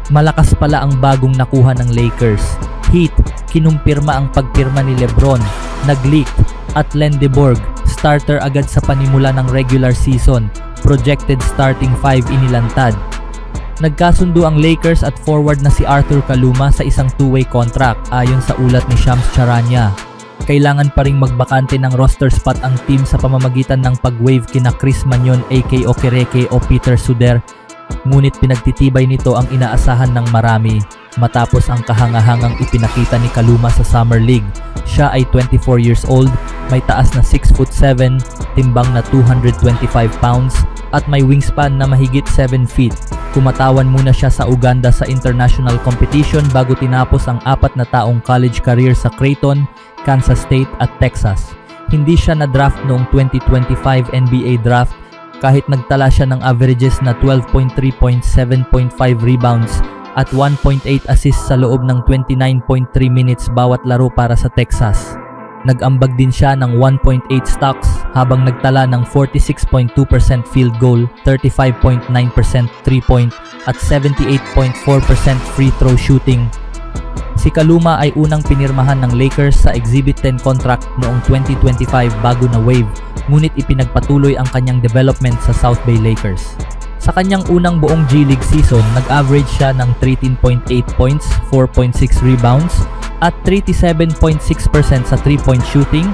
Malakas pala ang bagong nakuha ng Lakers. Heat, kinumpirma ang pagpirma ni LeBron, nag-leak, at Lendeborg, starter agad sa panimula ng regular season, projected starting 5 inilantad. Nagkasundo ang Lakers at forward na si Arthur Kaluma sa isang two-way contract ayon sa ulat ni Shams Charania. Kailangan pa ring magbakante ng roster spot ang team sa pamamagitan ng pag-waive kina Chris Manyon aka Okereke o Peter Suder, ngunit pinagtitibay nito ang inaasahan ng marami matapos ang kahangahangang ipinakita ni Kaluma sa Summer League. Siya ay 24 years old, may taas na 6'7", timbang na 225 pounds at may wingspan na mahigit 7 feet. Kumatawan muna siya sa Uganda sa international competition bago tinapos ang 4 na taong college career sa Creighton, Kansas State at Texas. Hindi siya na-draft noong 2025 NBA draft kahit nagtala siya ng averages na 12.3 points, 7.5 rebounds at 1.8 assists sa loob ng 29.3 minutes bawat laro para sa Texas. Nag-ambag din siya ng 1.8 stocks habang nagtala ng 46.2% field goal, 35.9% 3-point at 78.4% free throw shooting. Si Kaluma ay unang pinirmahan ng Lakers sa Exhibit 10 contract noong 2025 bago na waive, ngunit ipinagpatuloy ang kanyang development sa South Bay Lakers. Sa kanyang unang buong G League season, nag-average siya ng 13.8 points, 4.6 rebounds, at 37.6% sa 3-point shooting,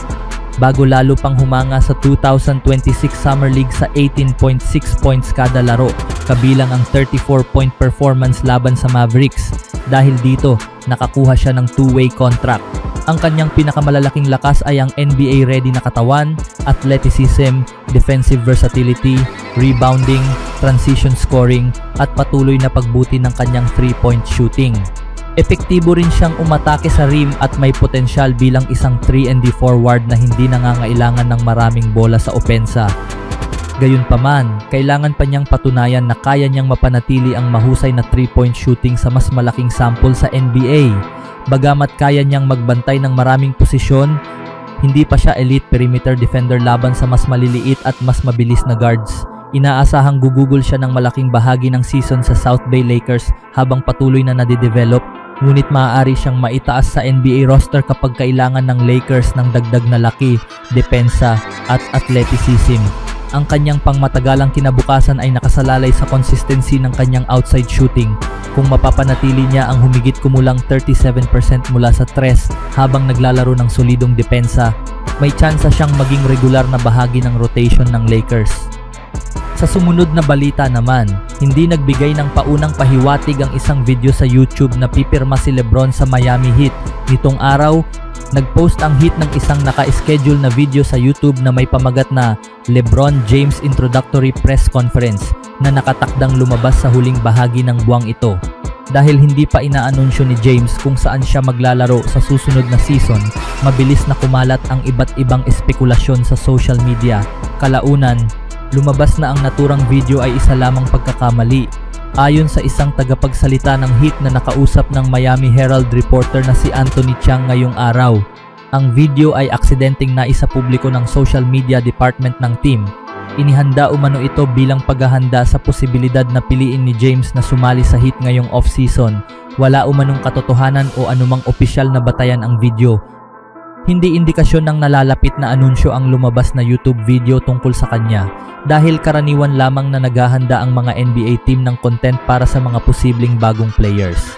bago lalo pang humanga sa 2026 Summer League sa 18.6 points kada laro, kabilang ang 34-point performance laban sa Mavericks. Dahil dito, nakakuha siya ng two-way contract. Ang kanyang pinakamalalaking lakas ay ang NBA-ready na katawan, athleticism, defensive versatility, rebounding, transition scoring, at patuloy na pagbuti ng kanyang 3-point shooting. Epektibo rin siyang umatake sa rim at may potensyal bilang isang 3-and-D forward na hindi nangangailangan ng maraming bola sa opensa. Gayunpaman, kailangan pa niyang patunayan na kaya niyang mapanatili ang mahusay na 3-point shooting sa mas malaking sample sa NBA. Bagamat kaya niyang magbantay ng maraming posisyon, hindi pa siya elite perimeter defender laban sa mas maliliit at mas mabilis na guards. Inaasahang gugugol siya ng malaking bahagi ng season sa South Bay Lakers habang patuloy na nadidevelop, ngunit maaari siyang maitaas sa NBA roster kapag kailangan ng Lakers ng dagdag na laki, depensa at athleticism. Ang kanyang pangmatagalang kinabukasan ay nakasalalay sa consistency ng kanyang outside shooting. Kung mapapanatili niya ang humigit kumulang 37% mula sa tres habang naglalaro ng solidong depensa, may tsansa siyang maging regular na bahagi ng rotation ng Lakers. Sa sumunod na balita naman, hindi nagbigay ng paunang pahiwatig ang isang video sa YouTube na pipirma si LeBron sa Miami Heat. Nitong araw, nag-post ang Heat ng isang naka-schedule na video sa YouTube na may pamagat na LeBron James Introductory Press Conference na nakatakdang lumabas sa huling bahagi ng buwang ito. Dahil hindi pa inaanunsyo ni James kung saan siya maglalaro sa susunod na season, mabilis na kumalat ang iba't ibang espekulasyon sa social media. Kalaunan, lumabas na ang naturang video ay isa lamang pagkakamali. Ayon sa isang tagapagsalita ng Heat na nakausap ng Miami Herald reporter na si Anthony Chiang ngayong araw, ang video ay aksidenteng naisapubliko ng social media department ng team. Inihanda umano ito bilang paghahanda sa posibilidad na piliin ni James na sumali sa Heat ngayong off-season. Wala umanong katotohanan o anumang opisyal na batayan ang video. Hindi indikasyon ng nalalapit na anunsyo ang lumabas na YouTube video tungkol sa kanya, dahil karaniwan lamang na naghahanda ang mga NBA team ng content para sa mga posibleng bagong players.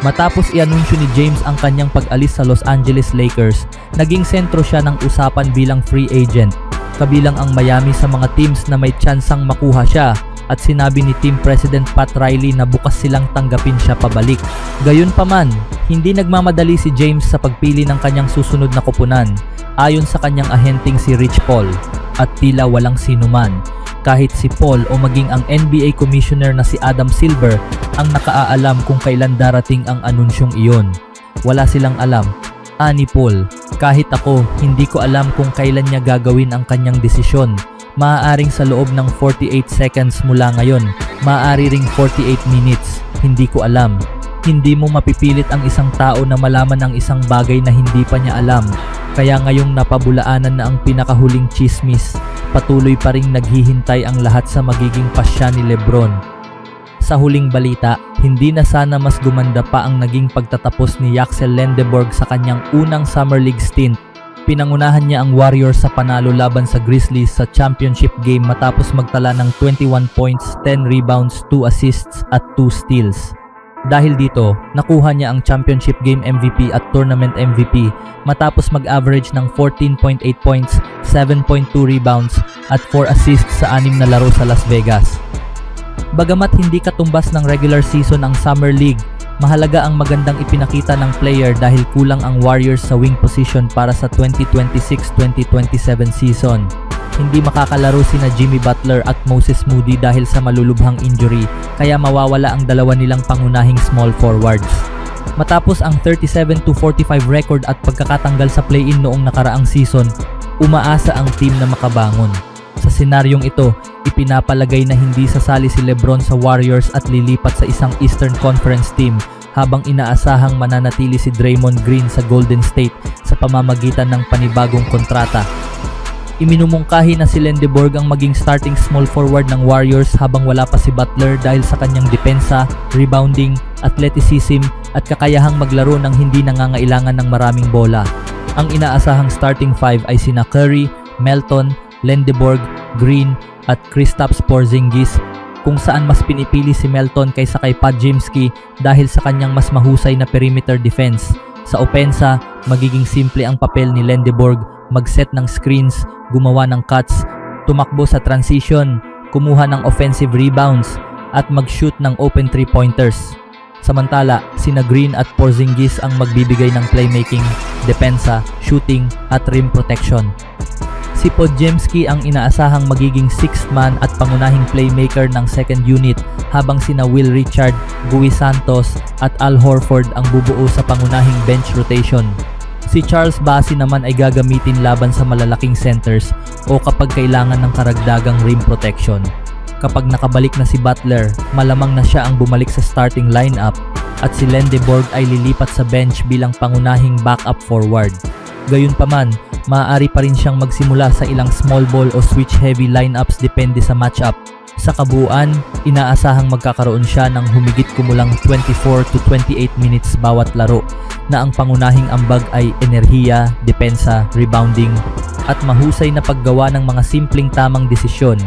Matapos i-anunsyo ni James ang kanyang pag-alis sa Los Angeles Lakers, naging sentro siya ng usapan bilang free agent, kabilang ang Miami sa mga teams na may tsansang makuha siya, at sinabi ni Team President Pat Riley na bukas silang tanggapin siya pabalik. Gayunpaman, hindi nagmamadali si James sa pagpili ng kanyang susunod na koponan, ayon sa kanyang ahenteng si Rich Paul, at tila walang sinuman, kahit si Paul o maging ang NBA Commissioner na si Adam Silver, ang nakaalam kung kailan darating ang anunsyong iyon. Wala silang alam, ani Paul. Kahit ako, hindi ko alam kung kailan niya gagawin ang kanyang desisyon. Maaaring sa loob ng 48 seconds mula ngayon, maaari ring 48 minutes, hindi ko alam. Hindi mo mapipilit ang isang tao na malaman ang isang bagay na hindi pa niya alam. Kaya ngayong napabulaanan na ang pinakahuling chismis, patuloy pa ring naghihintay ang lahat sa magiging pasya ni LeBron. Sa huling balita, hindi na sana mas gumanda pa ang naging pagtatapos ni Axel Lendeborg sa kanyang unang Summer League stint. Pinangunahan niya ang Warriors sa panalo laban sa Grizzlies sa championship game matapos magtala ng 21 points, 10 rebounds, 2 assists at 2 steals. Dahil dito, nakuha niya ang championship game MVP at tournament MVP matapos mag-average ng 14.8 points, 7.2 rebounds at 4 assists sa 6 na laro sa Las Vegas. Bagamat hindi katumbas ng regular season ang Summer League, mahalaga ang magandang ipinakita ng player dahil kulang ang Warriors sa wing position para sa 2026-2027 season. Hindi makakalaro sina Jimmy Butler at Moses Moody dahil sa malulubhang injury, kaya mawawala ang dalawa nilang pangunahing small forwards. Matapos ang 37-45 record at pagkakatanggal sa play-in noong nakaraang season, umaasa ang team na makabangon. Sa senaryong ito, ipinapalagay na hindi sasali si LeBron sa Warriors at lilipat sa isang Eastern Conference team habang inaasahang mananatili si Draymond Green sa Golden State sa pamamagitan ng panibagong kontrata. Iminumungkahi na si Lendeborg ang maging starting small forward ng Warriors habang wala pa si Butler dahil sa kanyang depensa, rebounding, athleticism at kakayahang maglaro ng hindi nangangailangan ng maraming bola. Ang inaasahang starting five ay sina Curry, Melton, Lendeborg, Green at Kristaps Porzingis, kung saan mas pinipili si Melton kaysa kay Podziemski dahil sa kanyang mas mahusay na perimeter defense. Sa opensa, magiging simple ang papel ni Lendeborg, mag-set ng screens, gumawa ng cuts, tumakbo sa transition, kumuha ng offensive rebounds at mag-shoot ng open three-pointers. Samantala, sina Green at Porzingis ang magbibigay ng playmaking, depensa, shooting at rim protection. Si Podziemski ang inaasahang magiging sixth man at pangunahing playmaker ng second unit habang sina Will Richard, Gui Santos at Al Horford ang bubuo sa pangunahing bench rotation. Si Charles Bassey naman ay gagamitin laban sa malalaking centers o kapag kailangan ng karagdagang rim protection. Kapag nakabalik na si Butler, malamang na siya ang bumalik sa starting lineup at si Lendeborg ay lilipat sa bench bilang pangunahing backup forward. Gayunpaman, maaari pa rin siyang magsimula sa ilang small ball o switch heavy lineups depende sa matchup. Sa kabuuan, inaasahang magkakaroon siya ng humigit kumulang 24 to 28 minutes bawat laro na ang pangunahing ambag ay enerhiya, depensa, rebounding at mahusay na paggawa ng mga simpleng tamang desisyon.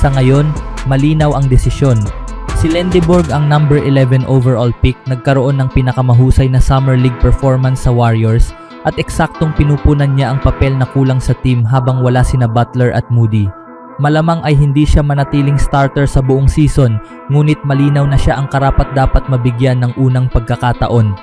Sa ngayon, malinaw ang desisyon. Si Lendeborg ang number 11 overall pick, nagkaroon ng pinakamahusay na Summer League performance sa Warriors at eksaktong pinupunan niya ang papel na kulang sa team habang wala sina Butler at Moody. Malamang ay hindi siya manatiling starter sa buong season, ngunit malinaw na siya ang karapat-dapat mabigyan ng unang pagkakataon.